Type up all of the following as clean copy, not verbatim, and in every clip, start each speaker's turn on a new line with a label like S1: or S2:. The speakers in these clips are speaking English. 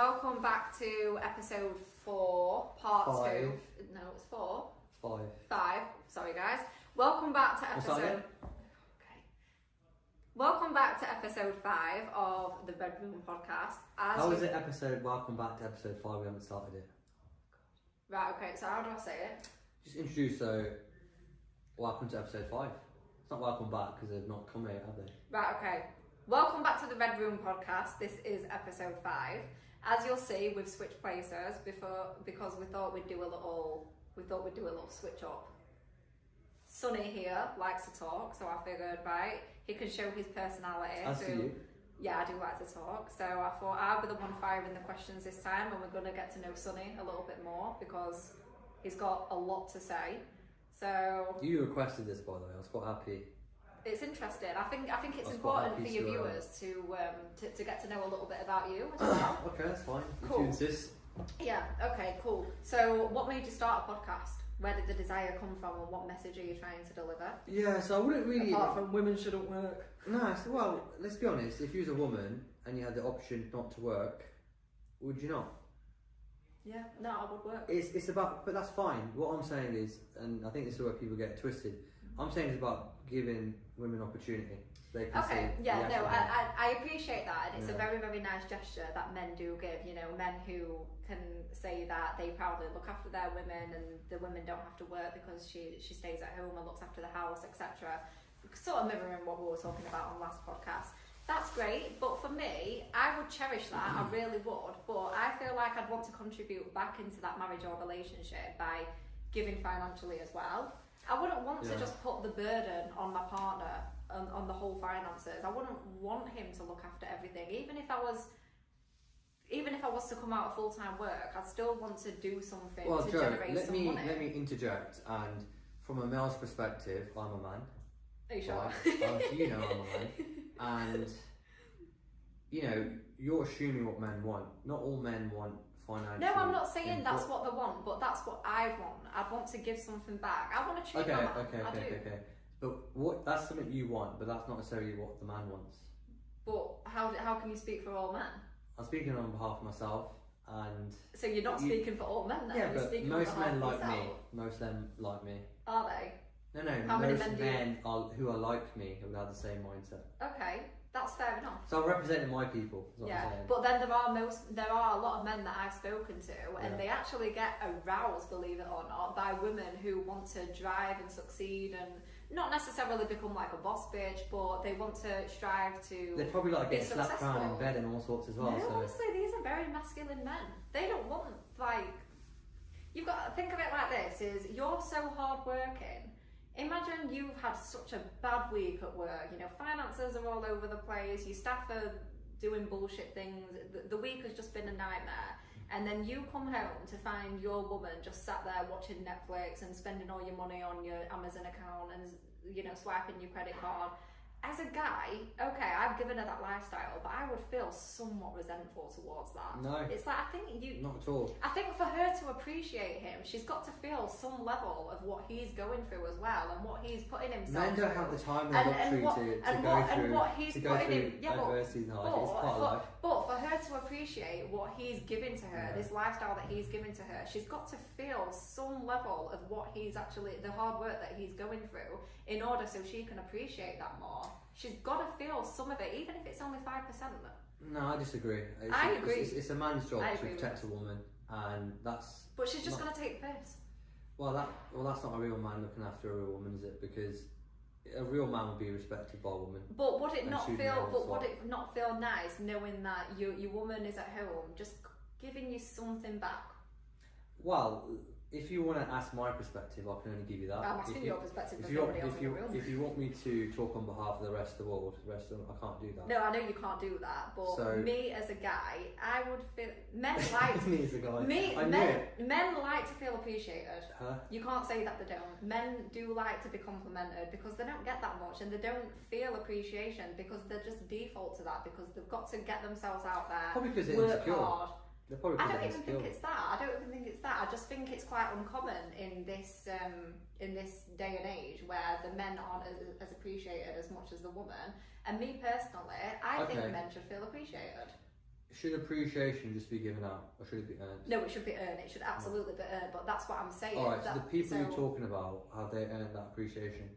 S1: welcome back to episode 4, part 2. No, it's 4. 5. Sorry, guys. Welcome back to episode. Welcome back to episode 5 of the Red Room podcast.
S2: How is it episode? Welcome back to episode 5. We haven't started it.
S1: Right. Okay. So how do I say it?
S2: Just introduce. Welcome to episode 5. It's not welcome back because they've not come here, have they?
S1: Right. Okay. Welcome back to the Red Room podcast. This is episode 5. As you'll see, we've switched places because we thought we'd do a little switch up. Sonny here likes to talk, so I figured, right, he can show his personality.
S2: As do you.
S1: Yeah, I do like to talk. So I thought I'll be the one firing the questions this time, and we're going to get to know Sonny a little bit more because he's got a lot to say. So
S2: you requested this, by the way. I was quite happy.
S1: It's interesting. I think it's important for your viewers to get to know a little bit about you as well.
S2: Okay, that's fine.
S1: Cool.
S2: If you insist.
S1: Yeah. Okay. Cool. So, what made you start a podcast? Where did the desire come from, and what message are you trying to deliver?
S2: Yeah, so I wouldn't really.
S1: Apart from women shouldn't work.
S2: No, well, let's be honest. If you was a woman and you had the option not to work, would you not?
S1: Yeah, no, I would work.
S2: It's about, but that's fine. What I'm saying is, and I think this is where people get twisted. I'm saying it's about giving women opportunity. They can
S1: okay,
S2: say,
S1: yeah,
S2: yes,
S1: no, I appreciate that, and it's
S2: yeah.
S1: a very, very nice gesture that men do give. You know, men who can say that they proudly look after their women, and the women don't have to work because she stays at home and looks after the house, etc. Sort of mirroring what we were talking about on last podcast. That's great, but for me, I would cherish that. I really would, but I feel like I'd want to contribute back into that marriage or relationship by giving financially as well. I wouldn't want to just put the burden on my partner on the whole finances. I wouldn't want him to look after everything. Even if I was to come out of full-time work, I'd still want to do something to generate some money.
S2: Let me interject. And from a male's perspective, I'm a man.
S1: Are you sure?
S2: You know I'm a man. And you know, you're assuming what men want. Not all men want financial.
S1: No, I'm not saying that's what they want, but that's what I'd want. I'd want to give something back. I want to treat my man.
S2: Okay. But that's something you want, but that's not necessarily what the man wants.
S1: But how can you speak for all men?
S2: I'm speaking on behalf of myself, and
S1: so you're not speaking for all men then?
S2: Yeah,
S1: you're
S2: but most men like me. Most men like me.
S1: Are they?
S2: No.
S1: How many
S2: most
S1: men
S2: who are like me who have the same mindset.
S1: Okay, that's fair enough.
S2: So I'm representing my people.
S1: Yeah, but then there are a lot of men that I've spoken to, and they actually get aroused, believe it or not, by women who want to drive and succeed and not necessarily become like a boss bitch, but they want to strive to.
S2: They probably like getting slapped around in bed and all sorts as well.
S1: No,
S2: so.
S1: honestly, these are very masculine men. They don't want you've got to think of it like this: is you're so hard working. Imagine you've had such a bad week at work, you know, finances are all over the place, your staff are doing bullshit things, the week has just been a nightmare, and then you come home to find your woman just sat there watching Netflix and spending all your money on your Amazon account and, you know, swiping your credit card. As a guy, okay, I've given her that lifestyle, but I would feel somewhat resentful towards that.
S2: No.
S1: It's like, I think
S2: not at all.
S1: I think for her to appreciate him, she's got to feel some level of what he's going through as well, and what he's putting himself
S2: Men
S1: through.
S2: don't have the time and luxury to go through adversity and hardship. It's part of life.
S1: But for her to appreciate what he's giving to her, this lifestyle that he's giving to her, she's got to feel some level of what he's actually, the hard work that he's going through, in order so she can appreciate that more. She's got to feel some of it, even if it's only 5%.
S2: No, I disagree.
S1: I agree.
S2: It's a man's job to protect a woman, and that's.
S1: But she's just going to take the piss.
S2: Well, that's not a real man looking after a real woman, is it? Because a real man would be respected by a woman.
S1: But would it not feel nice knowing that your woman is at home, just giving you something back?
S2: Well, if you want to ask my perspective, I can only give you that.
S1: I'm asking your perspective.
S2: If you want me to talk on behalf of the rest of the world, I can't do that.
S1: No, I know you can't do that. But me as a guy, I would feel men like
S2: me as a guy.
S1: Men like to feel appreciated.
S2: Huh?
S1: You can't say that they don't. Men do like to be complimented because they don't get that much, and they don't feel appreciation because they just default to that because they've got to get themselves out there.
S2: Probably because they're
S1: work
S2: insecure.
S1: hard.
S2: I
S1: don't even think it's that. I just think it's quite uncommon in this day and age where the men aren't as appreciated as much as the woman. And me personally, I think men should feel appreciated.
S2: Should appreciation just be given out, or should it be earned?
S1: No, it should be earned. It should absolutely be earned. But that's what I'm saying.
S2: Alright, so
S1: that,
S2: the people you're talking about, have they earned that appreciation?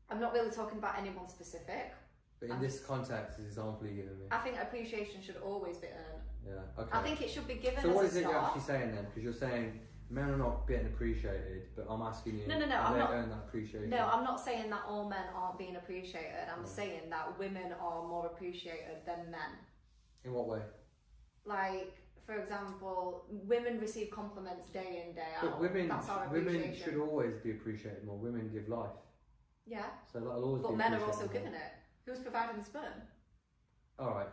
S1: I'm not really talking about anyone specific.
S2: But in this context, this example you're giving me.
S1: I think appreciation should always be earned.
S2: Yeah, okay.
S1: I think it should be given.
S2: So
S1: as
S2: what
S1: a
S2: is it
S1: start.
S2: you're actually saying then? Because you're saying men are not getting appreciated, but I'm asking you,
S1: No,
S2: have
S1: I'm
S2: they
S1: not.
S2: earned that appreciation?
S1: No, I'm not saying that all men aren't being appreciated. I'm saying that women are more appreciated than men.
S2: In what way?
S1: Like, for example, women receive compliments day in, day out.
S2: But women,
S1: That's our
S2: women
S1: appreciation.
S2: should always be appreciated more. Women give life.
S1: Yeah.
S2: So that'll always
S1: But
S2: be
S1: men are
S2: appreciated
S1: also
S2: more.
S1: giving it. Who's providing the sperm?
S2: Alright.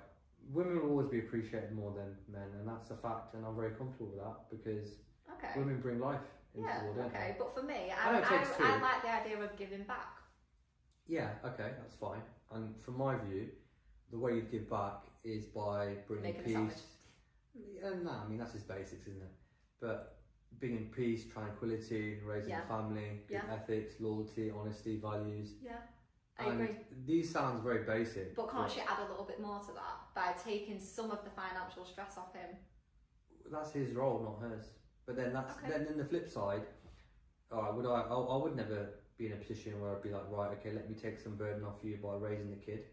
S2: Women will always be appreciated more than men, and that's a fact, and I'm very comfortable with that because
S1: Okay.
S2: women bring life into
S1: Yeah,
S2: the world, don't
S1: okay.
S2: they?
S1: But for me,
S2: I know it takes two.
S1: I like the idea of giving back.
S2: Yeah, okay, that's fine. And from my view, the way you give back is by bringing
S1: Making a sandwich.
S2: peace. Yeah, no, I mean that's just basics, isn't it? But bringing peace, tranquility, raising
S1: Yeah.
S2: a family, good
S1: Yeah.
S2: ethics, loyalty, honesty, values.
S1: Yeah. I
S2: And
S1: agree.
S2: these sounds very basic.
S1: But can't she add a little bit more to that by taking some of the financial stress off him?
S2: That's his role, not hers. But then that's
S1: Okay.
S2: then the flip side. Alright, I would never be in a position where I'd be like, right, okay, let me take some burden off you by raising the kid.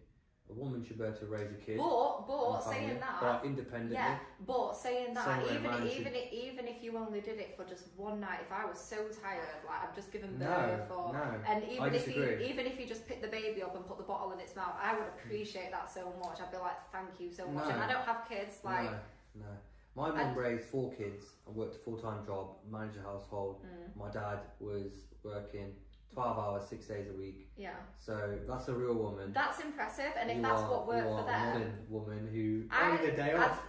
S2: A woman should be able to raise a kid.
S1: But
S2: and family,
S1: saying that,
S2: but independently.
S1: yeah. But saying that,
S2: Same way a man
S1: even if you only did it for just one night, if I was so tired, like I've just given
S2: No,
S1: birth, or
S2: no.
S1: and
S2: I
S1: even
S2: disagree.
S1: if you just picked the baby up and put the bottle in its mouth, I would appreciate that so much. I'd be like, thank you so much.
S2: No.
S1: And I don't have kids, like.
S2: No. My mum raised 4 kids and worked a full-time job, managed a household. My dad was working 12 hours, 6 days a week.
S1: Yeah.
S2: So that's a real woman.
S1: That's impressive, and if that's what worked for
S2: a
S1: them.
S2: modern woman who I need a day off.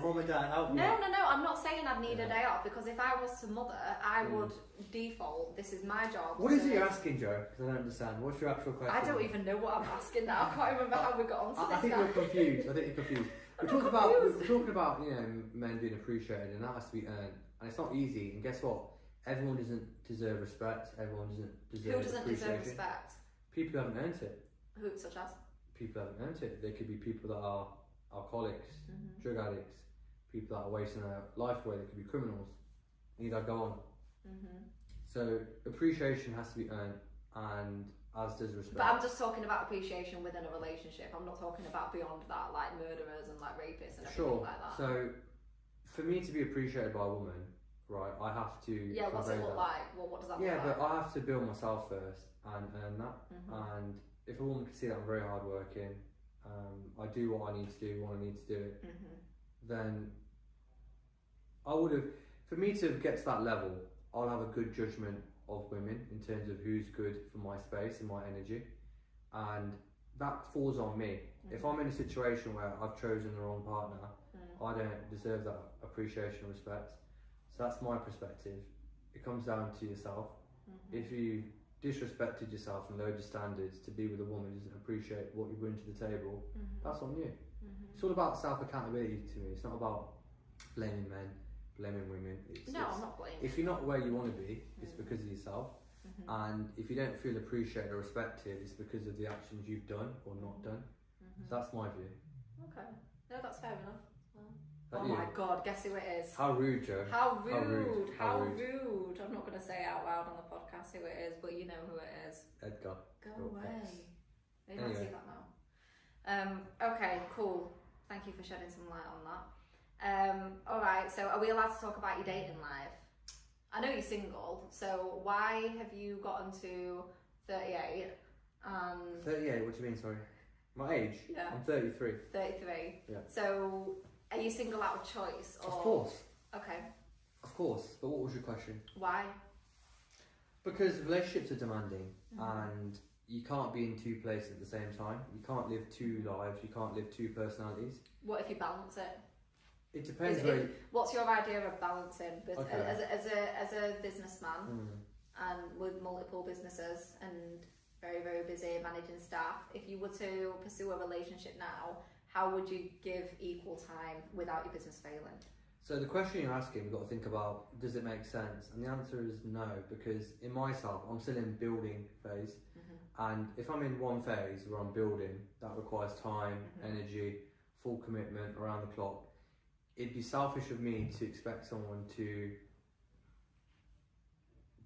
S2: Mum and dad, help me.
S1: No, I'm not saying I'd need a day off, because if I was to mother, I would default, this is my job.
S2: What is it you're asking, Joe? Because I don't understand. What's your actual question?
S1: I don't even know what I'm asking now. I can't remember how we got onto this.
S2: I think
S1: now.
S2: we're confused. I think you're confused. We're talking about men being appreciated, and that has to be earned, and it's not easy. And guess what? Everyone doesn't deserve respect. Everyone doesn't deserve
S1: Who doesn't
S2: appreciation.
S1: deserve respect?
S2: People who haven't earned it.
S1: Who, such as?
S2: People who haven't earned it. They could be people that are alcoholics, drug addicts, people that are wasting their life away. They could be criminals. Need I go on? So appreciation has to be earned, and as does respect.
S1: But I'm just talking about appreciation within a relationship. I'm not talking about beyond that, like murderers and like rapists and everything like that.
S2: So for me to be appreciated by a woman, right, I have to.
S1: Yeah, what's it
S2: convey
S1: look
S2: that.
S1: like? Well, what does that
S2: Yeah,
S1: look like?
S2: but I have to build myself first and earn that. And if a woman can see that I'm very hardworking, I do what I need to do when I need to do it, then I would have. For me to get to that level, I'll have a good judgment of women in terms of who's good for my space and my energy, and that falls on me. If I'm in a situation where I've chosen the wrong partner, I don't deserve that appreciation and respect. So that's my perspective. It comes down to yourself. If you disrespected yourself and lowered your standards to be with a woman who doesn't appreciate what you bring to the table, that's on you. It's all about self-accountability to me. It's not about blaming men, blaming women.
S1: I'm not blaming.
S2: If you're not where you want to be, it's because of yourself. And if you don't feel appreciated or respected, it's because of the actions you've done or not done. So that's my view.
S1: Okay. No, that's fair enough.
S2: That
S1: Oh
S2: you?
S1: my god, guess who it is?
S2: How rude, Joe.
S1: How rude.
S2: How
S1: How
S2: rude.
S1: rude. I'm not going to say out loud on the podcast who it is, but you know who it is.
S2: Edgar.
S1: Go
S2: Your
S1: away.
S2: ex.
S1: They might see
S2: Anyway.
S1: that now. Okay, cool. Thank you for shedding some light on that. Alright, so are we allowed to talk about your dating life? I know you're single, so why have you gotten to 38 and
S2: 38, what do you mean, sorry? My age?
S1: Yeah.
S2: I'm 33.
S1: 33?
S2: Yeah.
S1: So are you single out of choice? Or...
S2: Of course.
S1: Okay.
S2: Of course. But what was your question?
S1: Why?
S2: Because relationships are demanding and you can't be in 2 places at the same time. You can't live 2 lives. You can't live 2 personalities.
S1: What if you balance it?
S2: It depends
S1: What's your idea of balancing? But
S2: Okay.
S1: as a businessman and with multiple businesses and very, very busy managing staff, if you were to pursue a relationship now, how would you give equal time without your business failing?
S2: So the question you're asking, we've got to think about, does it make sense? And the answer is no, because in myself, I'm still in building phase. And if I'm in one phase where I'm building, that requires time, energy, full commitment around the clock. it'd be selfish of me to expect someone to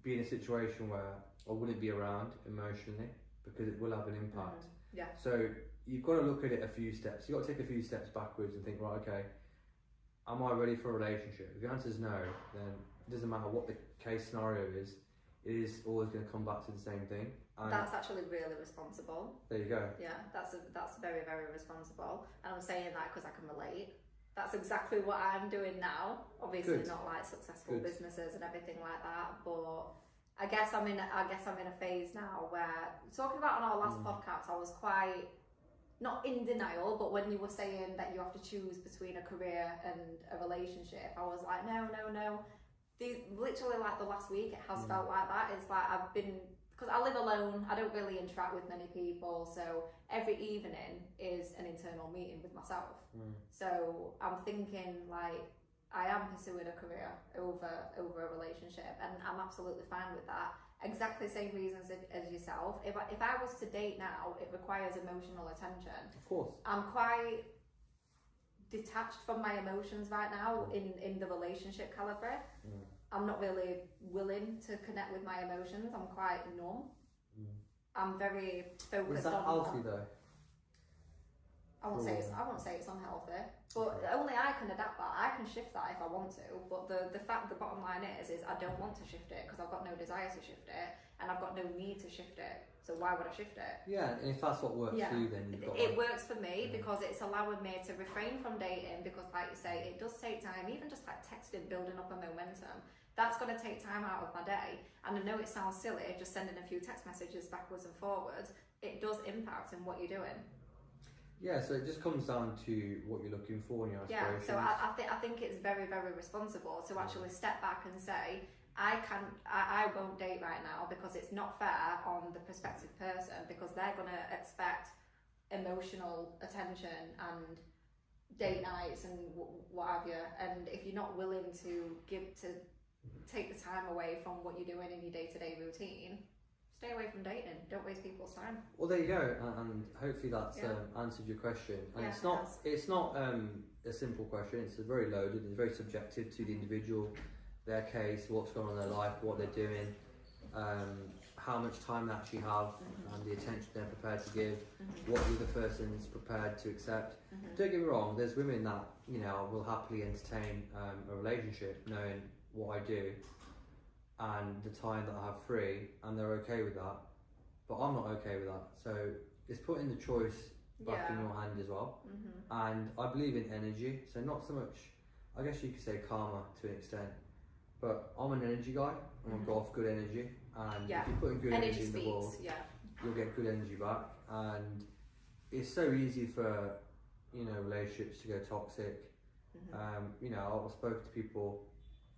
S2: be in a situation where I wouldn't be around emotionally, because it will have an impact.
S1: Yeah.
S2: So you've got to look at it a few steps. You've got to take a few steps backwards and think, right, okay, am I ready for a relationship? If the answer is no, then it doesn't matter what the case scenario is, it is always going to come back to the same thing. And
S1: that's actually really responsible.
S2: there you go.
S1: Yeah, that's very, very responsible. And I'm saying that because I can relate. That's exactly what I'm doing now. Obviously,
S2: Good.
S1: not like successful
S2: Good.
S1: businesses and everything like that, but I guess I'm in a phase now where, talking about on our last podcast, I was quite not in denial, but when you were saying that you have to choose between a career and a relationship, I was like, no. Literally, like the last week, it has felt like that. It's like I've been, because I live alone, I don't really interact with many people, so every evening is an internal meeting with myself. So I'm thinking, like, I am pursuing a career over a relationship, and I'm absolutely fine with that. Exactly the same reasons as yourself. If I was to date now, it requires emotional attention.
S2: Of course.
S1: I'm quite detached from my emotions right now in the relationship calibre. I'm not really willing to connect with my emotions. I'm quite numb. I'm very focused
S2: Was that
S1: on
S2: healthy though?
S1: I won't say it's unhealthy, but only I can adapt that. I can shift that if I want to. But the bottom line is I don't want to shift it because I've got no desire to shift it, and I've got no need to shift it. So why would I shift it?
S2: Yeah, and if that's what works for you, then you've got
S1: it works for me because it's allowing me to refrain from dating, because, like you say, it does take time. Even just like texting, building up a momentum, that's going to take time out of my day. And I know it sounds silly, just sending a few text messages backwards and forwards. It does impact in what you're doing. Yeah,
S2: so it just comes down to what you're looking for in your aspirations.
S1: Yeah, so I think it's very, very responsible to actually step back and say, I won't date right now because it's not fair on the prospective person, because they're going to expect emotional attention and date nights and what have you. And if you're not willing to take the time away from what you're doing in your day-to-day routine, stay away from dating. Don't waste people's time.
S2: Well, there you go, and hopefully that's answered your question. And it's not a simple question. It's very loaded. It's very subjective to the individual, their case, what's going on in their life, what they're doing, how much time they actually have, and the attention they're prepared to give, what the other person's prepared to accept. Don't get me wrong. There's women that will happily entertain a relationship, knowing what I do and the time that I have free, and they're okay with that, but I'm not okay with that. So it's putting the choice back in your hand as well. And I believe in energy, so not so much, I guess you could say karma to an extent, but I'm an energy guy, and I've got good energy, and if you put in good energy in the world, you'll get good energy back. And it's so easy for relationships to go toxic. I've spoken to people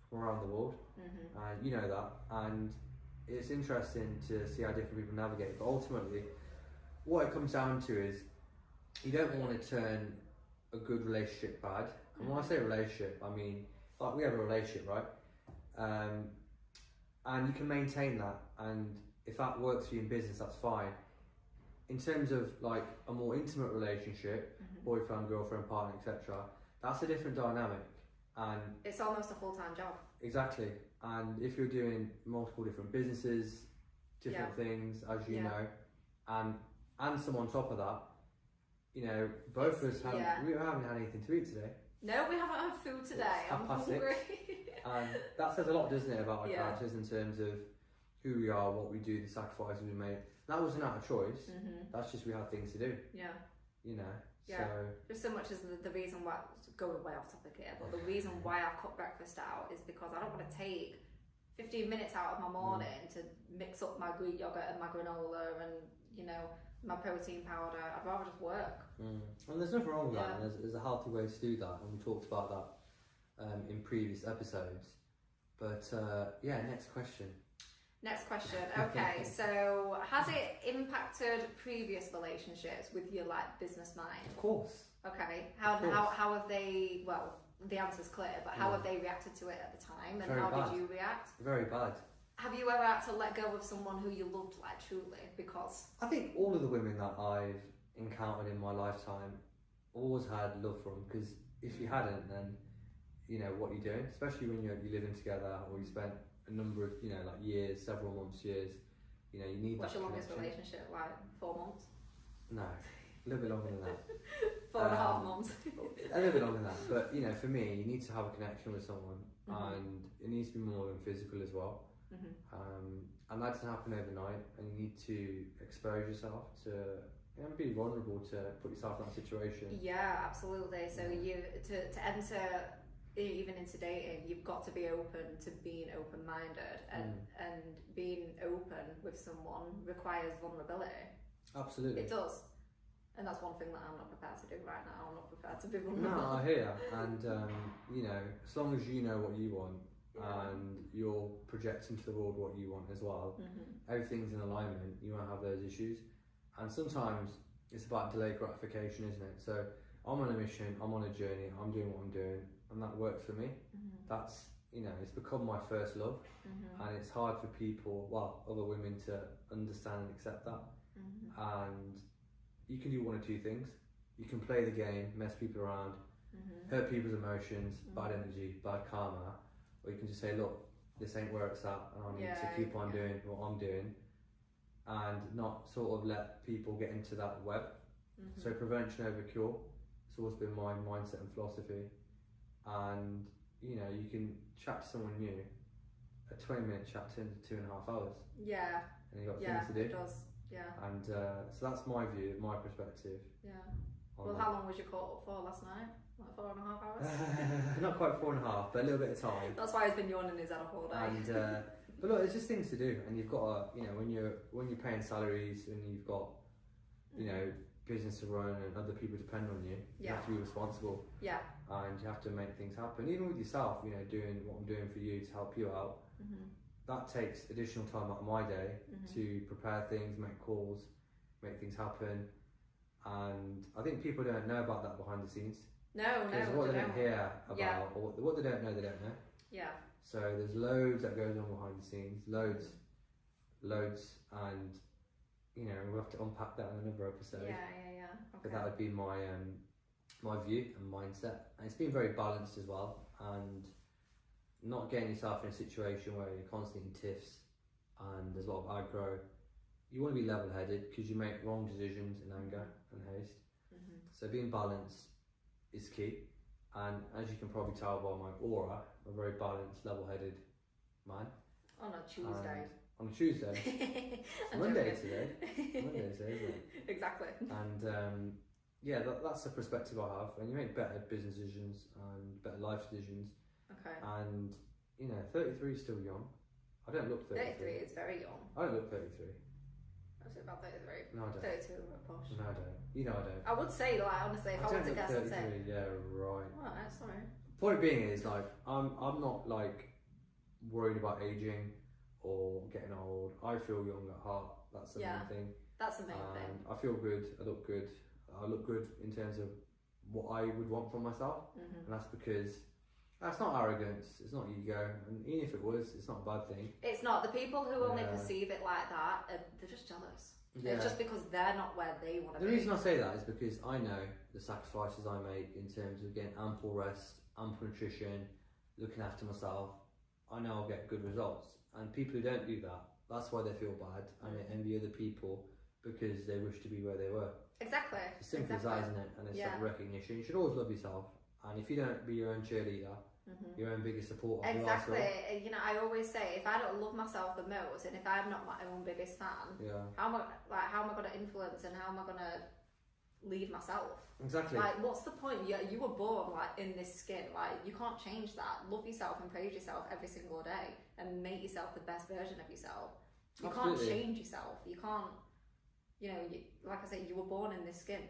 S2: from around the world, and that, and it's interesting to see how different people navigate. But ultimately, what it comes down to is you don't want to turn a good relationship bad. And when I say relationship, I mean like we have a relationship, right? And you can maintain that, and if that works for you in business, that's fine. In terms of like a more intimate relationship, boyfriend, girlfriend, partner, etc., that's a different dynamic. And
S1: it's almost a full-time job.
S2: Exactly. And if you're doing multiple different businesses, different things, as you know, and some on top of that, both of us we haven't had anything to eat today.
S1: No, we haven't had food today. I'm hungry.
S2: And that says a lot, doesn't it, about our characters in terms of who we are, what we do, the sacrifices we make. That wasn't out of choice. That's just we had things to do.
S1: Yeah.
S2: So
S1: just so much as the reason why, going way off topic here, but the reason why I've cut breakfast out is because I don't want to take 15 minutes out of my morning to mix up my Greek yogurt and my granola and my protein powder. I'd rather just work.
S2: And there's nothing wrong with that. And there's a healthy way to do that, and we talked about that in previous episodes. But next question.
S1: Next question. Okay, so has it impacted previous relationships with your business mind?
S2: Of course.
S1: Okay. How have they? Well, the answer's clear, but how have they reacted to it at the time, and how did you react?
S2: Very bad.
S1: Have you ever had to let go of someone who you loved truly because?
S2: I think all of the women that I've encountered in my lifetime always had love for them, because if you hadn't, then you know, what you're doing, especially when you're living together or you spent a number of, you know, like years, several months, years. You know, you need
S1: What's
S2: that
S1: your longest
S2: connection.
S1: relationship? Like 4 months?
S2: No, a little bit longer than that.
S1: 4.5 months.
S2: A little bit longer than that. But, you know, for me, you need to have a connection with someone,
S1: Mm-hmm.
S2: and it needs to be more than physical as well.
S1: Mm-hmm.
S2: And that doesn't happen overnight, and you need to expose yourself to, you know, be vulnerable to put yourself in that situation.
S1: Yeah, absolutely. So you to enter even into dating, you've got to be open to being open-minded, and being open with someone requires vulnerability.
S2: Absolutely.
S1: It does, and that's one thing that I'm not prepared to do right now. I'm not prepared to be vulnerable.
S2: No, I hear, and you know, as long as you know what you want and you're projecting to the world what you want as well, everything's in alignment. You won't have those issues, and sometimes it's about delayed gratification, isn't it? So I'm on a mission, I'm on a journey, I'm doing what I'm doing, and that works for me. That's, you know, it's become my first love, and it's hard for people, well, other women to understand and accept that. And you can do one of two things. You can play the game, mess people around, hurt people's emotions, bad energy, bad karma, or you can just say, look, this ain't where it's at, and I need to keep on doing what I'm doing, and not sort of let people get into that web. So prevention over cure, it's always been my mindset and philosophy. And, you know, you can chat to someone new, a 20-minute chat turns into 2.5 hours.
S1: Yeah.
S2: And you've got things to do.
S1: It does. Yeah.
S2: And so that's my view, my perspective.
S1: Yeah. Well, how long was your call up for last night? Like 4.5 hours?
S2: Not quite 4.5, but a little bit of time.
S1: That's why he's been yawning his head off all day.
S2: And but look, it's just things to do, and you've got to, you know, when you're paying salaries and you've got, you know, business to run and other people depend on you, you have to be responsible.
S1: Yeah.
S2: And you have to make things happen. Even with yourself, you know, doing what I'm doing for you to help you out. That takes additional time out of my day to prepare things, make calls, make things happen. And I think people don't know about that behind the scenes.
S1: No,
S2: because what they don't hear about, or what they don't know, they don't know.
S1: Yeah.
S2: So there's loads that goes on behind the scenes, loads, and you know, we'll have to unpack that in another episode.
S1: Yeah. Okay.
S2: But that would be my my view and mindset, and it's been very balanced as well, and not getting yourself in a situation where you're constantly in tiffs and there's a lot of aggro. You want to be level-headed because you make wrong decisions in anger and haste. So being balanced is key, and as you can probably tell by my aura, I'm a very balanced, level-headed man.
S1: On a Tuesday.
S2: On a Tuesday. It's Monday today. Monday today, isn't it?
S1: Exactly.
S2: And yeah, that's the perspective I have, and you make better business decisions and better life decisions.
S1: Okay.
S2: And you know, 33 is still young. I don't look 33.
S1: 33 is very young.
S2: I don't look 33.
S1: I was about 33.
S2: No, I don't.
S1: 32 are posh.
S2: No, I don't. You know I don't.
S1: I would say, like, honestly, if I were to guess, I'd say.
S2: Yeah, right.
S1: Alright, sorry.
S2: Point being is, like, I'm not like worried about aging or getting old. I feel young at heart. That's the main thing.
S1: That's the main thing.
S2: I feel good. I look good. I look good in terms of what I would want for myself, and that's because that's not arrogance. It's not ego, and even if it was, it's not a bad thing.
S1: It's not. The people who only perceive it like that, they're just jealous.
S2: Yeah.
S1: It's just because they're not where they want to be.
S2: The reason I say that is because I know the sacrifices I make in terms of getting ample rest, ample nutrition, looking after myself. I know I'll get good results, and people who don't do that, that's why they feel bad and they envy other people because they wish to be where they were.
S1: Exactly.
S2: It's simple as that, isn't it? And it's like recognition. You should always love yourself, and if you don't be your own cheerleader, your own biggest supporter.
S1: Exactly. You know, I always say, if I don't love myself the most, and if I'm not my own biggest fan, how am I going to influence, and how am I going to lead myself?
S2: Exactly.
S1: Like, what's the point? You were born like in this skin. Like, you can't change that. Love yourself and praise yourself every single day, and make yourself the best version of yourself. You can't change yourself. You can't. You know, like I said, you were born in this skin.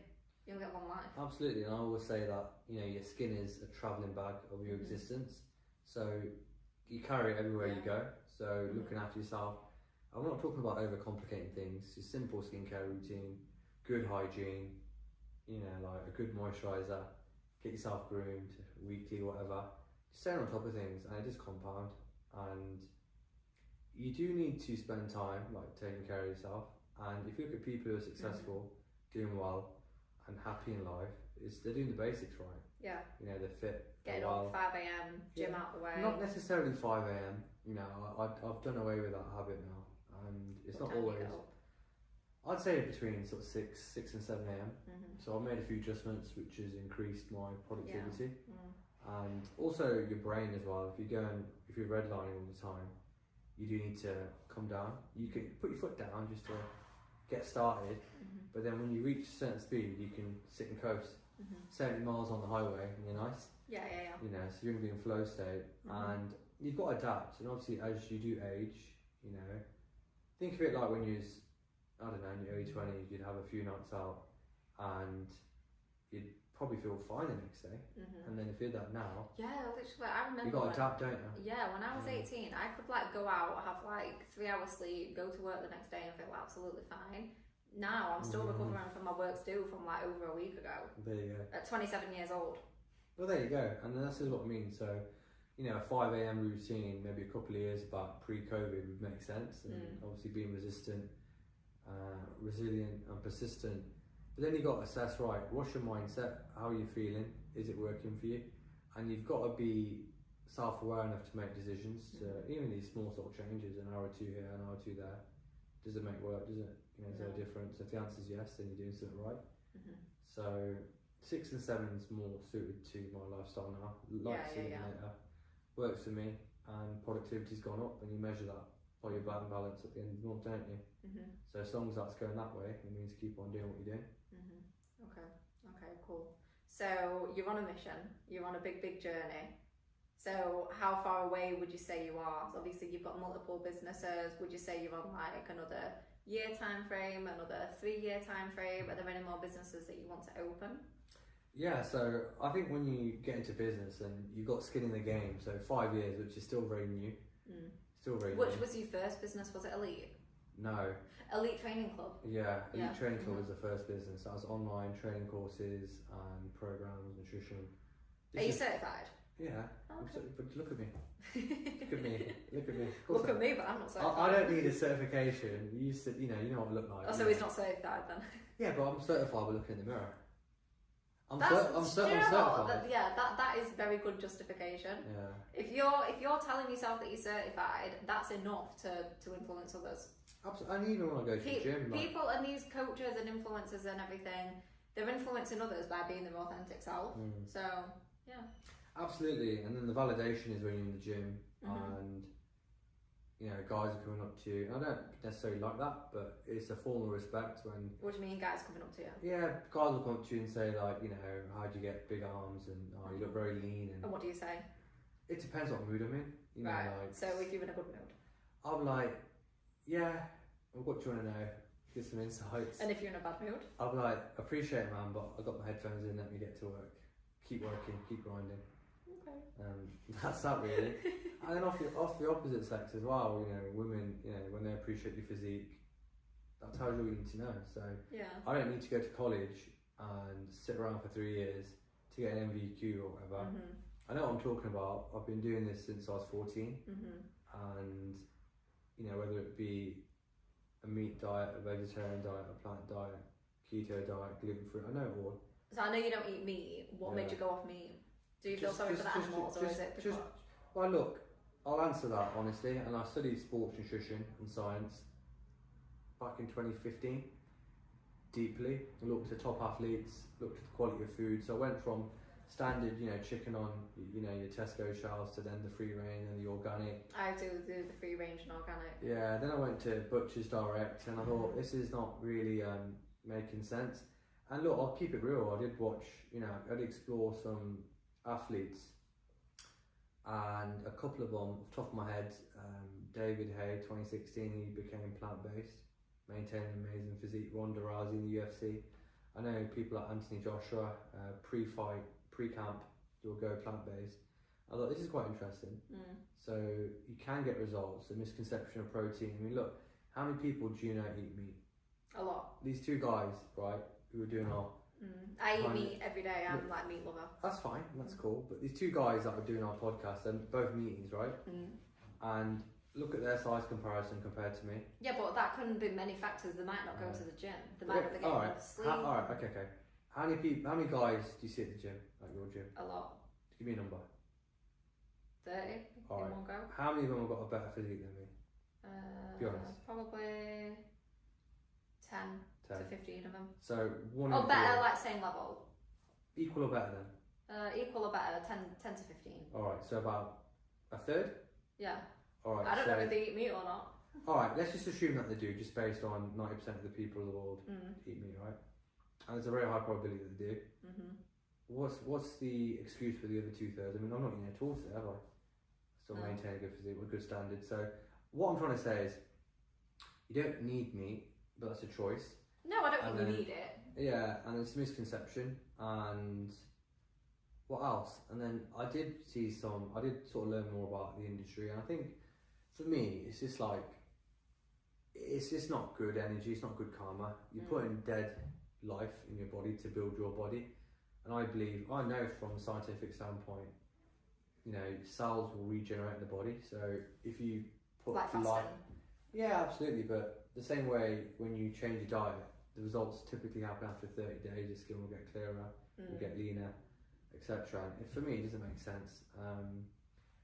S1: You only get one life.
S2: Absolutely, and I always say that, you know, your skin is a travelling bag of your existence. So you carry it everywhere you go. So looking after yourself. I'm not talking about overcomplicating things. Just simple skincare routine, good hygiene. You know, like a good moisturiser. Get yourself groomed weekly, whatever. Just stay on top of things, and it just compound. And you do need to spend time like taking care of yourself. And if you look at people who are successful, doing well, and happy in life, they're doing the basics right.
S1: Yeah.
S2: You know, they're fit.
S1: Getting up 5 a.m, gym out the way.
S2: Not necessarily 5 a.m. You know, I've done away with that habit now, and it's
S1: What
S2: not
S1: time do you
S2: always.
S1: get up?
S2: I'd say between sort of 6 and 7 a.m.
S1: Mm-hmm.
S2: So I've made a few adjustments, which has increased my productivity,
S1: Mm.
S2: and also your brain as well. If you're redlining all the time, you do need to come down. You can put your foot down just to get started, but then when you reach a certain speed, you can sit and coast. 70 miles on the highway, and you're nice.
S1: Yeah.
S2: You know, so you're going to be in flow state, and you've got to adapt. And obviously, as you do age, you know, think of it like when you was, I don't know, in your early 20s, you'd have a few nights out, and you'd probably feel fine the next day. And then if you did that now,
S1: yeah, literally, I remember.
S2: you got to adapt, don't you?
S1: Yeah, when I was 18, I could like go out, have like 3 hours sleep, go to work the next day, and feel absolutely fine. Now I'm still recovering from my work still from like over a week ago.
S2: There you go.
S1: At 27 years old.
S2: Well, there you go, and that's what I mean. So, you know, a 5 a.m. routine, maybe a couple of years back, pre-COVID, would make sense, and obviously being resistant, resilient, and persistent. But then you got to assess, right, what's your mindset? How are you feeling? Is it working for you? And you've got to be self-aware enough to make decisions. Even these small sort of changes, an hour or two here, an hour or two there, does it make work? Does it? You know, is there a difference? If the answer is yes, then you're doing something right. So 6 and 7 is more suited to my lifestyle now. Sooner than later. Works for me, and productivity's gone up, and you measure that by your balance at the end of the month, don't you? So as long as that's going that way, it means keep on doing what you're doing.
S1: Okay, cool. So you're on a mission, you're on a big journey. So how far away would you say you are? So obviously you've got multiple businesses. Would you say you're on like another year time frame, another 3-year time frame? Are there any more businesses that you want to open?
S2: Yeah, so I think when you get into business and you've got skin in the game, so 5 years, which is still very new.
S1: Which was your first business? Was it Elite?
S2: No.
S1: Elite Training Club?
S2: Yeah, Elite Training Club was the first business. That was online training courses and programs, nutrition.
S1: Are you certified?
S2: Yeah,
S1: Okay.
S2: but look at me. Look at me. Look at me.
S1: Look at me, but I'm not certified.
S2: I don't need a certification. You know what I look like.
S1: Oh, so he's not certified then?
S2: Yeah, but I'm certified by looking in the mirror. I'm
S1: you know
S2: certified.
S1: what? That is very good justification.
S2: Yeah.
S1: If you're telling yourself that you're certified, that's enough to influence others.
S2: Absolutely. And even when I go to the gym,
S1: people and these coaches and influencers and everything, they're influencing others by being their authentic self. So yeah.
S2: Absolutely, and then the validation is when you're in the gym and you know guys are coming up to you. I don't necessarily like that, but it's a form of respect when.
S1: What do you mean, guys coming up to you?
S2: Yeah, guys will come up to you and say like, you know, how do you get big arms and you look very lean. And
S1: what do you say?
S2: It depends what mood I'm in. You know,
S1: right.
S2: like,
S1: so if you're in a good mood.
S2: I'm like, yeah. What do you want to know? Get some insights.
S1: And if you're in a bad mood?
S2: I'm like, appreciate it, man, but I got my headphones in. Let me get to work. Keep working. Keep grinding.
S1: Okay.
S2: That's that really. And then off the opposite sex as well, you know, women, you know, when they appreciate your physique, that tells you what you need to know. So I don't need to go to college and sit around for 3 years to get an MVQ or whatever. I know what I'm talking about. I've been doing this since I was 14, and you know, whether it be a meat diet, a vegetarian diet, a plant diet, keto diet, gluten free, I know it all.
S1: So I know you don't eat meat. What made you go off meat? Do you feel sorry for the animals, or is it because...
S2: Well, look, I'll answer that honestly. And I studied sports nutrition and science back in 2015 deeply. I looked at top athletes, looked at the quality of food. So I went from standard, you know, chicken on, you know, your Tesco shelves to then the free range and the organic.
S1: I do the free range and organic.
S2: Yeah, then I went to Butcher's Direct and I thought this is not really making sense. And look, I'll keep it real. I did watch, you know, I'd explore some athletes, and a couple of them, off the top of my head, David Hay, 2016, he became plant-based, maintained an amazing physique. Ronda Rousey in the UFC. I know people like Anthony Joshua, pre-fight, pre-camp, you'll go plant-based. I thought this is quite interesting. So you can get results. The misconception of protein. I mean, look, how many people do you know eat meat?
S1: A lot.
S2: These two guys, right, who are doing our...
S1: I eat meat every day. I'm like meat lover.
S2: That's fine. That's cool. But these two guys that are doing our podcast, they're both meaties, right? And look at their size comparison compared to me. Yeah,
S1: but that couldn't be many factors. They might not go to the gym. They might not be getting enough sleep.
S2: Okay. How many guys do you see at the gym, at your gym?
S1: A lot.
S2: Give me a number.
S1: 30
S2: All
S1: in
S2: right.
S1: one go.
S2: How many of them have got a better physique than me? Be honest.
S1: Probably 10
S2: 10.
S1: to 15 of them.
S2: So one.
S1: Oh, better, like same level.
S2: Equal or better then?
S1: Equal or better, 10 to 15.
S2: All right. So about a third.
S1: Yeah.
S2: All right.
S1: I don't know if they eat meat or not.
S2: All right. Let's just assume that they do, just based on 90% of the people in the world eat meat, right? And there's a very high probability that they do. What's the excuse for the other 2/3? I mean, I'm not eating at all today, have I? Still maintain a good physique with good standards. So what I'm trying to say is, you don't need meat, but that's a choice.
S1: No, I don't think you need it.
S2: Yeah, and it's a misconception. And what else? And then I did sort of learn more about the industry, and I think for me, it's just like, it's just not good energy, it's not good karma. You're putting dead life in your body to build your body. And I know from a scientific standpoint, you know, cells will regenerate in the body. So if you put
S1: like fasting.
S2: yeah, absolutely. But the same way, when you change your diet, the results typically happen after 30 days. Your skin will get clearer, will get leaner, etc. And for me, it doesn't make sense.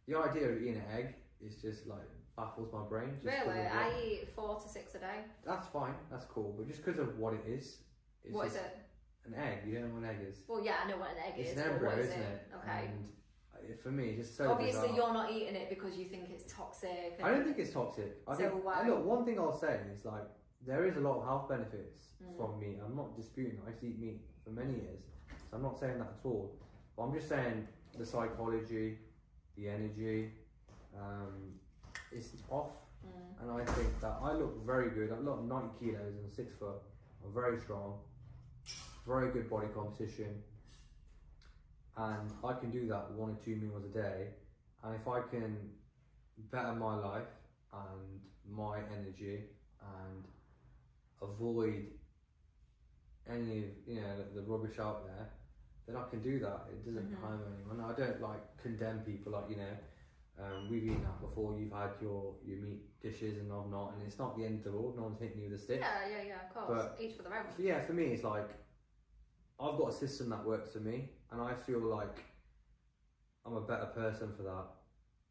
S2: The idea of eating an egg is just like baffles my brain.
S1: Really? I eat 4 to 6 a day.
S2: That's fine, that's cool. But just because of what it is.
S1: What is it?
S2: An egg. You don't know what an egg is.
S1: Well, yeah, I know what an egg is.
S2: It's an embryo,
S1: what is
S2: isn't it?
S1: Okay.
S2: And for me, just so
S1: obviously
S2: bizarre.
S1: you're not eating it because you think it's toxic.
S2: I don't think it's toxic. I think, look, one thing I'll say is, like, there is a lot of health benefits from meat. I'm not disputing that. I used to eat meat for many years, so I'm not saying that at all. But I'm just saying the psychology, the energy, is off. And I think that I look very good. I look 90 kilos and 6 foot. I'm very strong, very good body composition, and I can do that 1 or 2 meals a day. And if I can better my life and my energy and avoid any of, you know, the rubbish out there, then I can do that. It doesn't harm anyone. I don't like condemn people, like, you know, we've eaten that before, you've had your meat dishes and I've not, and it's not the end of the world. No one's hitting you with a stick.
S1: Yeah, of course. But each for their own.
S2: Yeah, for me, it's like, I've got a system that works for me, and I feel like I'm a better person for that.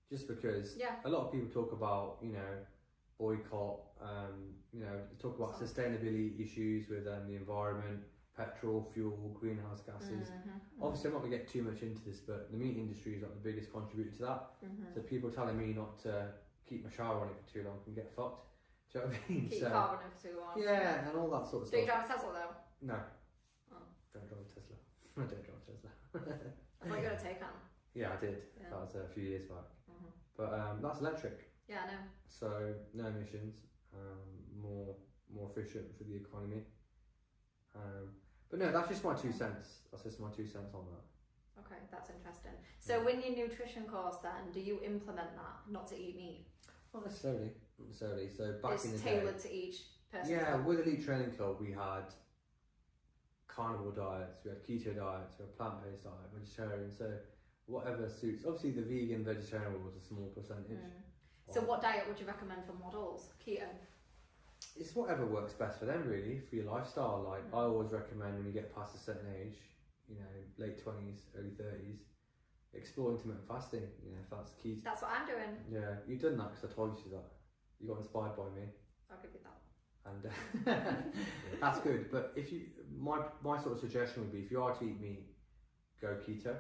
S2: Just because a lot of people talk about, you know, boycott, you know, talk about sustainability issues with the environment, petrol, fuel, greenhouse gases. Obviously, I'm not going to get too much into this, but the meat industry is like the biggest contributor to that. So people telling me not to keep my shower on it for too long can get fucked. Do you know what I mean?
S1: Keep your car on it for too long.
S2: Yeah, and all that sort of stuff.
S1: Do you drive a Tesla though?
S2: No. Oh. Don't drive a Tesla. I don't drive a Tesla.
S1: I thought you got a Taycan.
S2: Yeah, I did. Yeah. That was a few years back. But that's electric.
S1: Yeah, I know.
S2: So no emissions, more efficient for the economy. But no, that's just my 2 cents. That's just my 2 cents on that.
S1: Okay, that's interesting. So in your nutrition course then, do you implement that, not to eat meat?
S2: Not necessarily. So back in the day,
S1: it's tailored to each person.
S2: Yeah, with Elite Training Club we had carnivore diets, we had keto diets, we had plant-based diet, vegetarian, so whatever suits. Obviously the vegan vegetarian was a small percentage.
S1: So what diet would you recommend for models? Keto?
S2: It's whatever works best for them, really, for your lifestyle. Like I always recommend, when you get past a certain age, you know, late 20s, early 30s, explore intermittent fasting. You know, if that's key.
S1: That's what I'm doing.
S2: Yeah, you've done that because I told you that. You got inspired by me.
S1: I'll give you that.
S2: And that's good. But if you, my sort of suggestion would be, if you are to eat meat, go keto.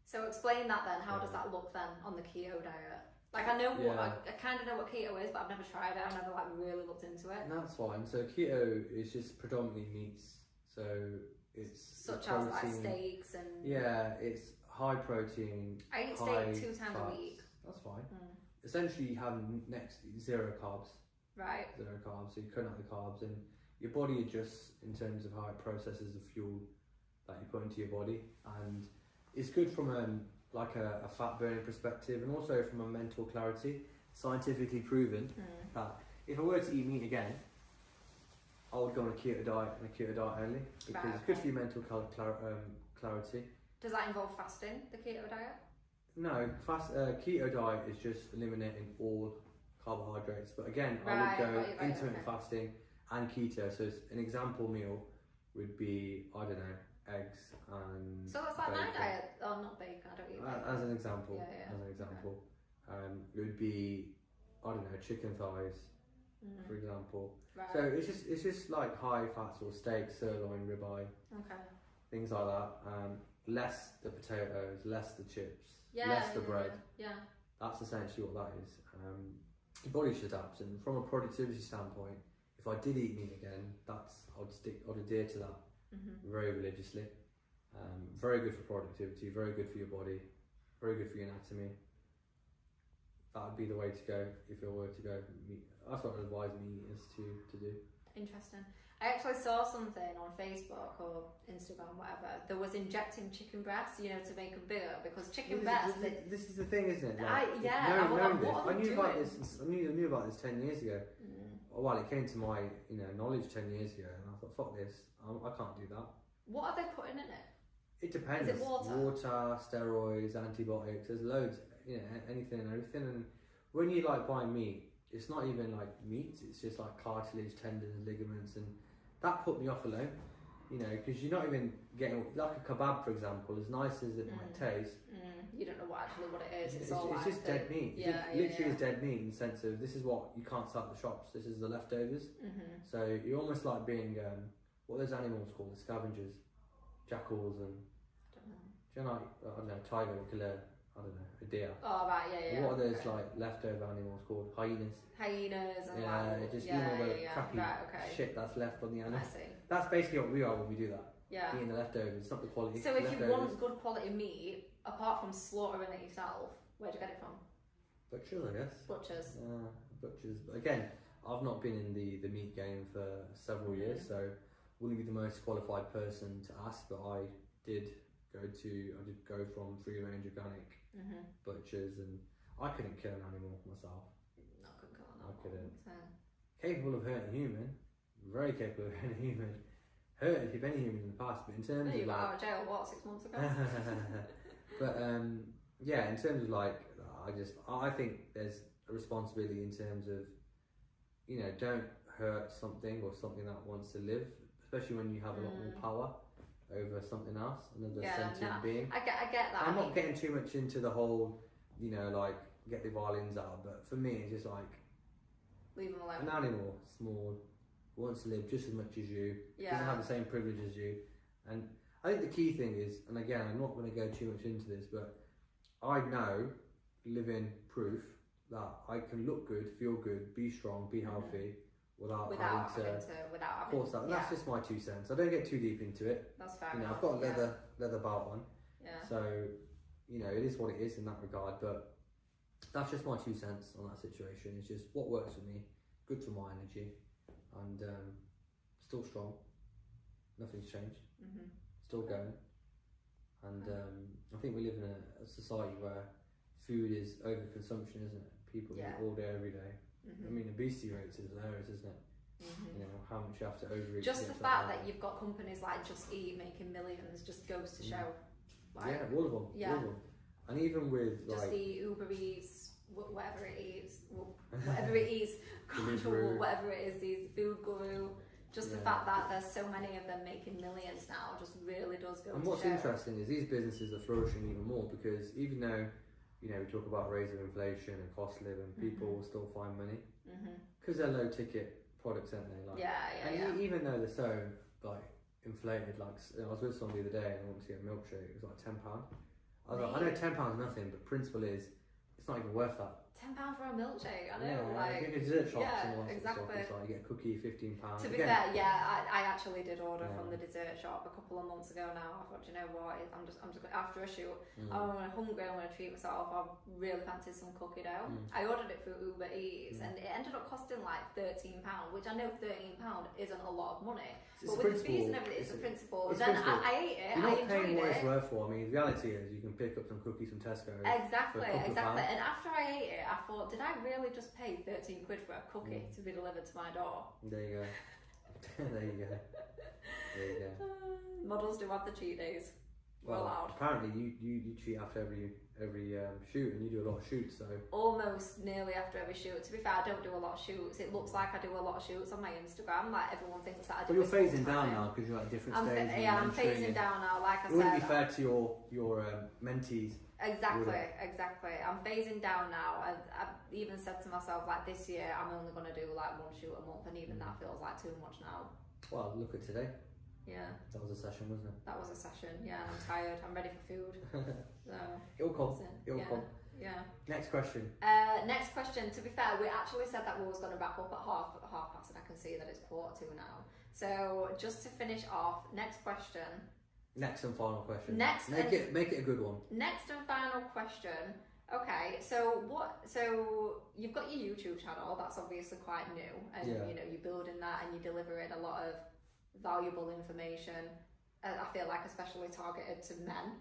S1: So explain that then. How does that look then on the keto diet? Like I know I kind of know what keto is, but I've never tried it. I've never like really looked into it.
S2: And that's fine. So keto is just predominantly meats. So it's
S1: such as like steaks and
S2: it's high protein.
S1: I eat steak 2 times a week.
S2: That's fine. Essentially, you have zero carbs.
S1: Right.
S2: 0 carbs. So you cut out the carbs, and your body adjusts in terms of how it processes the fuel that you put into your body, and it's good from like a fat burning perspective, and also from a mental clarity. Scientifically proven that if I were to eat meat again, I would go on a keto diet and a keto diet only, because it's good for your mental clarity.
S1: Does that involve fasting, the keto diet?
S2: No, keto diet is just eliminating all carbohydrates. But again, I would go intermittent fasting and keto. So an example meal would be, I don't know, eggs and
S1: So that's like my
S2: bacon.
S1: diet. Oh, not bacon. I don't eat bacon.
S2: As an example,
S1: Yeah.
S2: as an example, it would be, I don't know, chicken thighs, for example.
S1: Right.
S2: So it's just like high fat sort of steak, sirloin, ribeye,
S1: Okay.
S2: things like that. Less the potatoes, less the chips,
S1: Yeah.
S2: less the bread.
S1: Yeah.
S2: That's essentially what that is. Your body should adapt, and from a productivity standpoint, if I did eat meat again, I'd adhere to that very religiously. Very good for productivity, very good for your body, very good for your anatomy. That would be the way to go if I were to go meat. That's what I'd advise me is to do.
S1: Interesting. I actually saw something on Facebook or Instagram, whatever, that was injecting chicken breasts, you know, to make them bigger, because chicken breasts.
S2: This is the thing, isn't it?
S1: I
S2: knew about this 10 years ago. Well, it came to my knowledge 10 years ago, and I thought, fuck this, I can't do that.
S1: What are they putting in it?
S2: It depends.
S1: Is it water?
S2: Water, steroids, antibiotics. There's loads. Anything and everything. And when you like buy meat, it's not even like meat. It's just like cartilage, tendons, ligaments, and that put me off alone. Because you're not even getting like a kebab, for example. As nice as it might taste,
S1: you don't know what it is. It's
S2: just dead meat. Literally is dead meat in the sense of this is what you can't sell at the shops. This is the leftovers. So you're almost like being what are those animals called? The scavengers, jackals, and I don't know, tiger, killer. I don't know, a deer.
S1: Oh right, yeah.
S2: What are those like leftover animals called? Hyenas.
S1: And
S2: Just eating all the crappy shit that's left on the animal.
S1: I see.
S2: That's basically what we are when we do that.
S1: Yeah.
S2: Eating the leftovers. It's not the quality.
S1: So if you want good quality meat, apart from slaughtering it yourself, where'd you get it from?
S2: Butchers, I guess.
S1: Butchers.
S2: Butchers. But again, I've not been in the meat game for several years, so wouldn't be the most qualified person to ask. But I did go from free range organic butchers, and I couldn't kill an animal myself.
S1: Not good kill an
S2: I
S1: animal.
S2: couldn't.
S1: So.
S2: Capable of hurting a human, very capable of hurting a human. Hurt if any human in the past, but in terms
S1: You
S2: of
S1: got out of jail 6 months ago?
S2: But in terms of I think there's a responsibility in terms of don't hurt something or something that wants to live, especially when you have a lot more power over something else, another sentient being.
S1: I get that.
S2: I'm not getting too much into the whole get the violins out, but for me it's just like
S1: leave them alone.
S2: An animal, small, wants to live just as much as you, doesn't have the same privilege as you. And I think the key thing is, and again, I'm not going to go too much into this, but I know, living proof, that I can look good, feel good, be strong, be healthy, without having to force that. And that's just my 2 cents. I don't get too deep into it.
S1: That's fair.
S2: I've got a leather belt on.
S1: Yeah.
S2: So, it is what it is in that regard, but that's just my 2 cents on that situation. It's just what works for me, good for my energy, and still strong. Nothing's changed. Still going. And I think we live in a society where food is overconsumption, isn't it? People eat all day, every day. I mean, obesity rates is hilarious, isn't it? How much you have to overeat.
S1: Just the fact that you've got companies like Just Eat making millions just goes to show.
S2: All of them.
S1: Yeah.
S2: All of them. And even with
S1: Just Eat, Uber Eats, whatever it is, whatever it is, whatever it is, these Food Guru. Just the fact that there's so many of them making millions now just really does go. And
S2: what's interesting is these businesses are flourishing even more, because even though we talk about raise of inflation and cost of living, people will still find money because they're low ticket products, aren't they? Even though they're so inflated, I was with someone the other day and I wanted to get a milkshake. It was like £10. I was like, I know £10 is nothing, but principle is it's not even worth that.
S1: £10 for a milkshake, I know.
S2: You get dessert shops and all that
S1: exactly.
S2: Sort of stuff. It's like you get a cookie, £15.
S1: To be fair, I actually did order from the dessert shop a couple of months ago now. I thought, you know what, I'm just after a shoot, I'm hungry, I'm going to treat myself. I really fancy some cookie dough. I ordered it through Uber Eats and it ended up costing like £13, which I know £13 isn't a lot of money. But with the fees and everything, it's a principle. Then I ate it,
S2: You're
S1: I
S2: not paying
S1: enjoyed
S2: what
S1: it.
S2: it's worth for. I mean, the reality is you can pick up some cookies from Tesco.
S1: Exactly. And after I ate it, I thought, did I really just pay £13 for a cookie to be delivered to my door?
S2: There you go. There you go.
S1: Models do have the cheat days. We're allowed.
S2: Apparently you cheat after every shoot, and you do a lot of shoots, so
S1: almost nearly after every shoot. To be fair, I don't do a lot of shoots. It looks like I do a lot of shoots on my Instagram. Like everyone thinks that I do.
S2: Well, you're phasing down now because you're at different stages.
S1: I'm phasing down now. Like I said,
S2: it wouldn't be fair to your mentees.
S1: Exactly. I'm phasing down now. I've even said to myself, like, this year I'm only going to do like one shoot a month, and even that feels like too much now.
S2: Well, look at today.
S1: Yeah.
S2: That was a session, wasn't it?
S1: That was a session, yeah, and I'm tired. I'm ready for food. So
S2: It'll come. It'll come.
S1: Yeah.
S2: Next question.
S1: Next question. To be fair, we actually said that we was going to wrap up at half past, and I can see that it's 1:45 now. So just to finish off, next question.
S2: Next and final question.
S1: Make
S2: it a good one.
S1: Next and final question. Okay, so you've got your YouTube channel. That's obviously quite new, and you know you're building that, and you're delivering a lot of valuable information. I feel like especially targeted to men,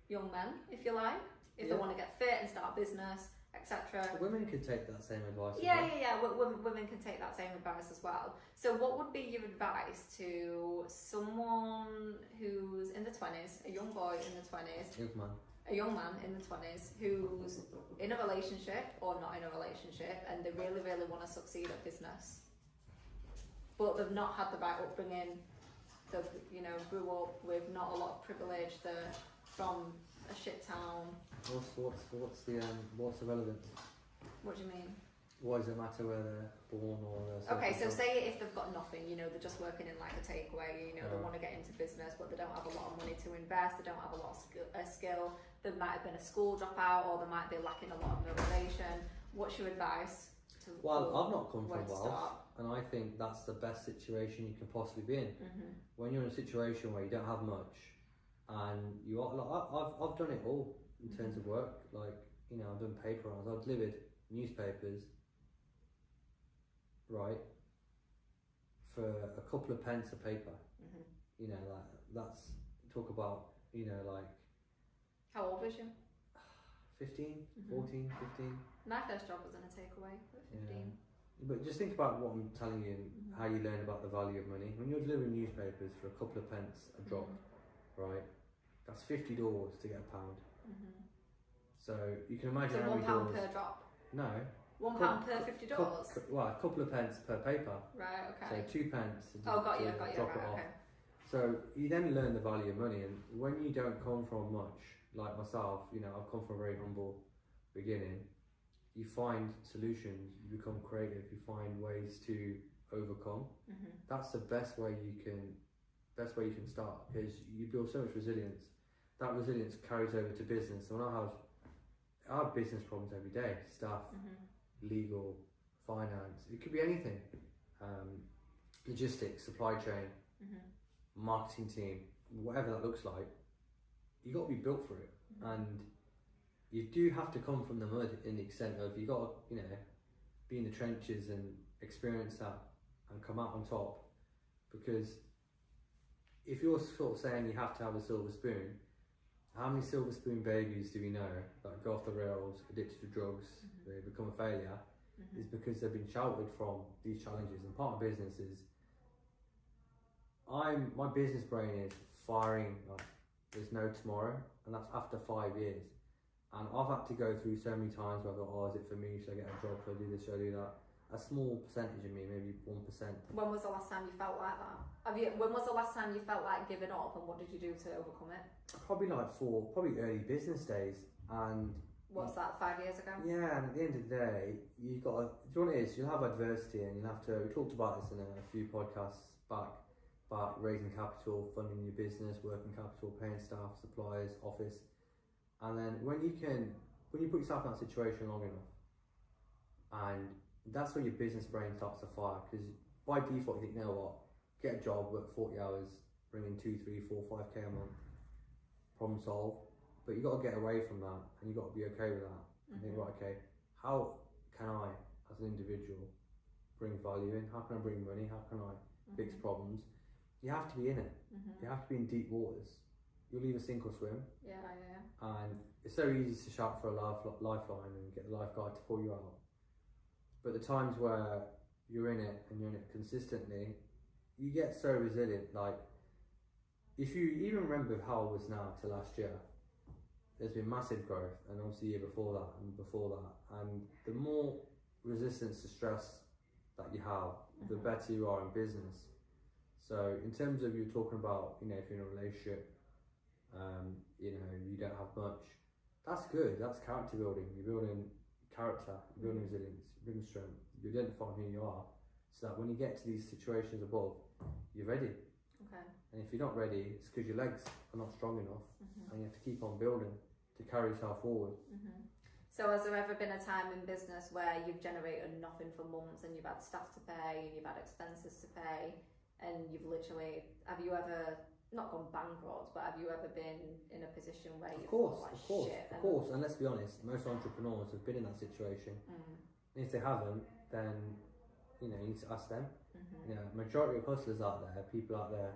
S1: young men, if you like, if they want to get fit and start a business, etc.
S2: Women could take that same advice.
S1: Women can take that same advice as well. So what would be your advice to someone who's in the 20s, a young boy in the 20s, a young man in the 20s who's in a relationship or not in a relationship, and they really, really want to succeed at business, but they've not had the right upbringing? They, you know, grew up with not a lot of privilege. They're from a shit town.
S2: What's the relevance?
S1: What do you mean?
S2: Why does it matter where they're born or their
S1: Okay, so say if they've got nothing, you know, they're just working in like a takeaway, you know, they want to get into business, but they don't have a lot of money to invest, they don't have a lot of skill, they might have been a school dropout, or they might be lacking a lot of motivation. What's your advice?
S2: Well, I've not come from wealth, and I think that's the best situation you can possibly be in. When you're in a situation where you don't have much, and you are like, I've done it all in terms of work. Like, you know, I've done paper rounds, I've delivered newspapers, right, for a couple of pence a paper. You know, like that's talk about, you know, like.
S1: How old was you?
S2: 15, 14, 15.
S1: My first job was in a takeaway at 15.
S2: Yeah. But just think about what I'm telling you and how you learn about the value of money. When you're delivering newspapers for a couple of pence a drop, right, that's 50 doors to get a pound. So you can imagine how many doors.
S1: £1 per drop?
S2: No.
S1: £1 per 50 doors?
S2: Well, a couple of pence per paper.
S1: Right, okay.
S2: So 2 pence to
S1: got you,
S2: drop
S1: right,
S2: it off.
S1: okay.
S2: So you then learn the value of money, and when you don't come from much, like myself, you know, I've come from a very humble beginning. You find solutions, you become creative, you find ways to overcome. That's the best way you can start, because you build so much resilience. That resilience carries over to business. So when I have business problems every day, staff, legal, finance, it could be anything, logistics, supply chain, marketing team, whatever that looks like. You got to be built for it, and you do have to come from the mud in the extent of you got to, you know, be in the trenches and experience that and come out on top. Because if you're sort of saying you have to have a silver spoon, how many silver spoon babies do we know that go off the rails, addicted to drugs, they become a failure, is because they've been sheltered from these challenges. And part of business is, my business brain is firing like there's no tomorrow, and that's after 5 years. And I've had to go through so many times where I thought, oh, is it for me? Should I get a job? Should I do this? Should I do that? A small percentage of me, maybe 1%.
S1: When was the last time you felt like that? When was the last time you felt like giving up, and what did you do to overcome it?
S2: Probably early business days. And
S1: what's that, 5 years ago?
S2: Yeah, and at the end of the day, you've got to, do you know what it is? You'll have adversity, and you'll have to, we talked about this in a few podcasts back, about raising capital, funding your business, working capital, paying staff, suppliers, office. And then when you put yourself in that situation long enough, and that's when your business brain starts to fire, because by default you think, you know what, get a job, work 40 hours, bring in 2, 3, 4, 5k a month, problem solved. But you got to get away from that, and you got to be okay with that. And think, right, okay, how can I, as an individual, bring value in? How can I bring money? How can I fix problems? You have to be in it. You have to be in deep waters. You'll either sink or swim. Yeah. And it's so easy to shout for a lifeline and get the lifeguard to pull you out. But the times where you're in it and you're in it consistently, you get so resilient. Like, if you even remember how I was now to last year, there's been massive growth, and obviously the year before that, and the more resistance to stress that you have, the better you are in business. So in terms of you talking about, you know, if you're in a relationship, you know, you don't have much, that's good. That's character building. You're building character, you're building resilience, you're building strength, you're identifying who you are, so that when you get to these situations above, you're ready.
S1: Okay.
S2: And if you're not ready, it's because your legs are not strong enough, and you have to keep on building to carry yourself forward.
S1: So has there ever been a time in business where you've generated nothing for months and you've had staff to pay and you've had expenses to pay, and you've literally, have you ever not gone bankrupt, but have you ever been in a position where you've thought like shit?
S2: Of course, and let's be honest, most entrepreneurs have been in that situation. And if they haven't, then you know, you need to ask them. You know, majority of hustlers out there, people out there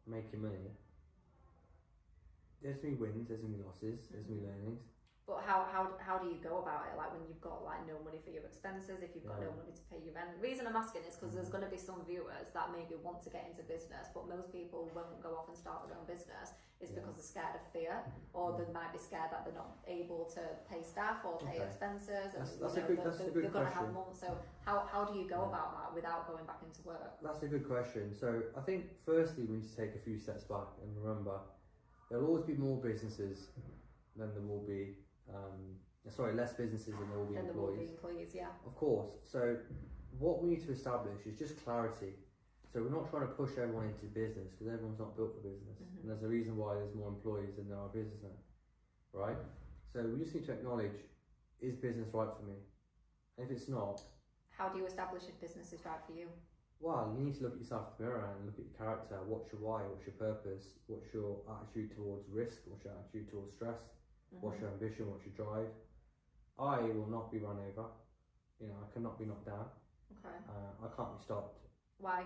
S2: making money, there's gonna be wins, there's gonna be losses, there's gonna be learnings.
S1: But how do you go about it? Like when you've got like no money for your expenses, if you've got no money to pay your rent. The reason I'm asking is because there's going to be some viewers that maybe want to get into business, but most people won't go off and start their own business. It's because they're scared of fear, or they might be scared that they're not able to pay staff or pay expenses. And
S2: that's a good question.
S1: They're going to have months. So how do you go about that without going back into work?
S2: That's a good question. So I think firstly we need to take a few steps back and remember there will always be more businesses than there will be. Less businesses than there will be employees. Yeah. Of course. So what we need to establish is just clarity. So we're not trying to push everyone into business because everyone's not built for business, and there's a reason why there's more employees than there are businessmen, right? So we just need to acknowledge: is business right for me? And if it's not,
S1: how do you establish if business is right for you?
S2: Well, you need to look at yourself in the mirror and look at your character. What's your why? What's your purpose? What's your attitude towards risk? What's your attitude towards stress? What's your ambition? What's your drive? I will not be run over. You know, I cannot be knocked down.
S1: Okay.
S2: I can't be stopped.
S1: Why?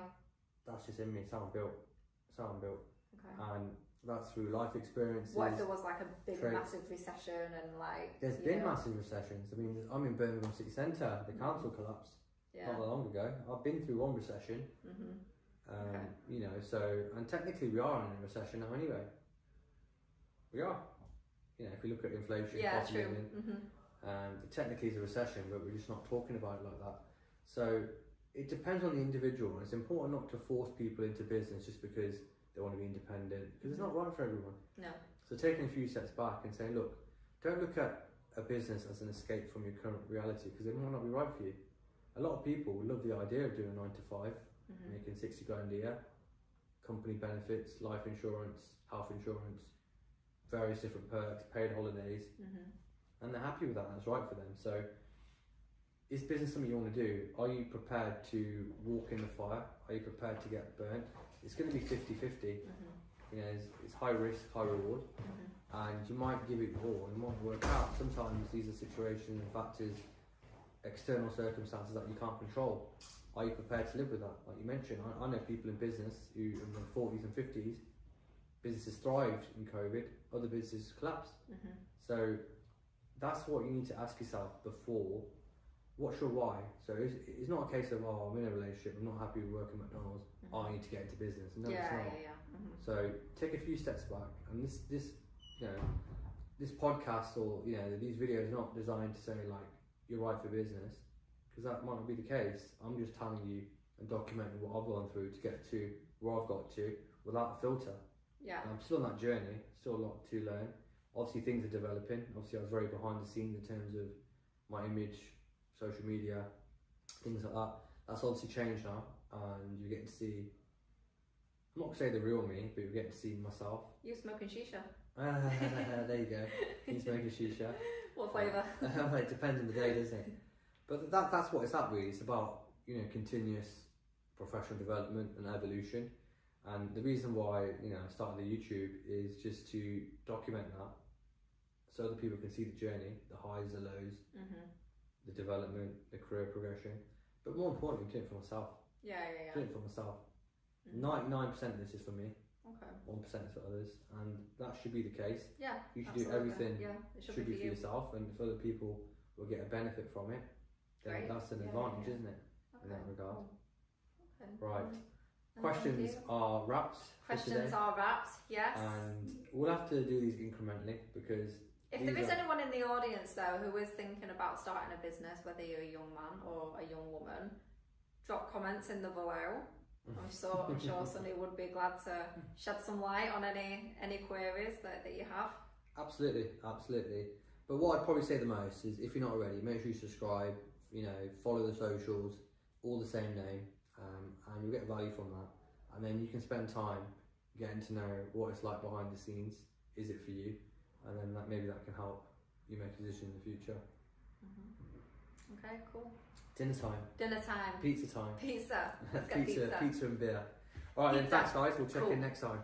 S2: That's just in me. It's how I'm built.
S1: Okay.
S2: And that's through life experiences.
S1: What if there was like a big massive recession and like?
S2: There's been massive recessions. I mean, I'm in Birmingham City Centre. The council collapsed not that long ago. I've been through one recession. You know, so, and technically we are in a recession now anyway. We are. You know, if we look at inflation, cost of living, technically it's a recession, but we're just not talking about it like that. So it depends on the individual, and it's important not to force people into business just because they want to be independent, because it's not right for everyone.
S1: No. So
S2: taking a few steps back and saying, look, don't look at a business as an escape from your current reality, because it might not be right for you. A lot of people love the idea of doing a 9 to 5, making 60 grand a year, company benefits, life insurance, health insurance, various different perks, paid holidays, and they're happy with that. That's right for them. So, is business something you want to do? Are you prepared to walk in the fire? Are you prepared to get burnt? It's going to be 50-50. You know, it's high risk, high reward, and you might give it all, and it might work out. Sometimes these are situations and factors, external circumstances that you can't control. Are you prepared to live with that? Like you mentioned, I know people in business who in their 40s and 50s, businesses thrived in COVID, other businesses collapsed. So that's what you need to ask yourself before. What's your why? So it's not a case of, oh, I'm in a relationship, I'm not happy with working at McDonald's, oh, I need to get into business. No, it's not. So take a few steps back, and this you know, this podcast or you know these videos are not designed to say like you're right for business, because that might not be the case. I'm just telling you and documenting what I've gone through to get to where I've got to without a filter.
S1: Yeah.
S2: I'm still on that journey, still a lot to learn. Obviously things are developing. Obviously I was very behind the scenes in terms of my image, social media, things like that. That's obviously changed now, and you're getting to see, I'm not going to say the real me, but you're getting to see myself.
S1: You smoking shisha?
S2: There you go. You smoking shisha.
S1: What flavour?
S2: It depends on the day, doesn't it? But that's what it's at really. It's about, you know, continuous professional development and evolution. And the reason why, you know, I started the YouTube is just to document that, so other people can see the journey, the highs, the lows, the development, the career progression. But more importantly, I'm doing it for myself.
S1: Yeah.
S2: Doing it for myself. 99% of this is for me.
S1: Okay.
S2: 1% is for others, and that should be the case.
S1: Yeah.
S2: You should do everything.
S1: Yeah, it
S2: should be for yourself, and if other people will get a benefit from it, then that's an advantage, isn't it?
S1: Okay.
S2: In that regard.
S1: Cool. Okay.
S2: Right. Questions are wrapped.
S1: Questions are wrapped, yes.
S2: And we'll have to do these incrementally because
S1: if there is anyone in the audience though who is thinking about starting a business, whether you're a young man or a young woman, drop comments in the below. I'm sure Sonny would be glad to shed some light on any queries that you have.
S2: Absolutely. But what I'd probably say the most is, if you're not already, make sure you subscribe. Follow the socials, all the same name, and you'll get value from that. And then you can spend time getting to know what it's like behind the scenes. Is it for you? And then maybe that can help you make a decision in the future.
S1: Okay, cool.
S2: Dinner time. Pizza time.
S1: Pizza. Let's get pizza.
S2: Pizza and beer. All right, then. Thanks, guys. We'll check in next time.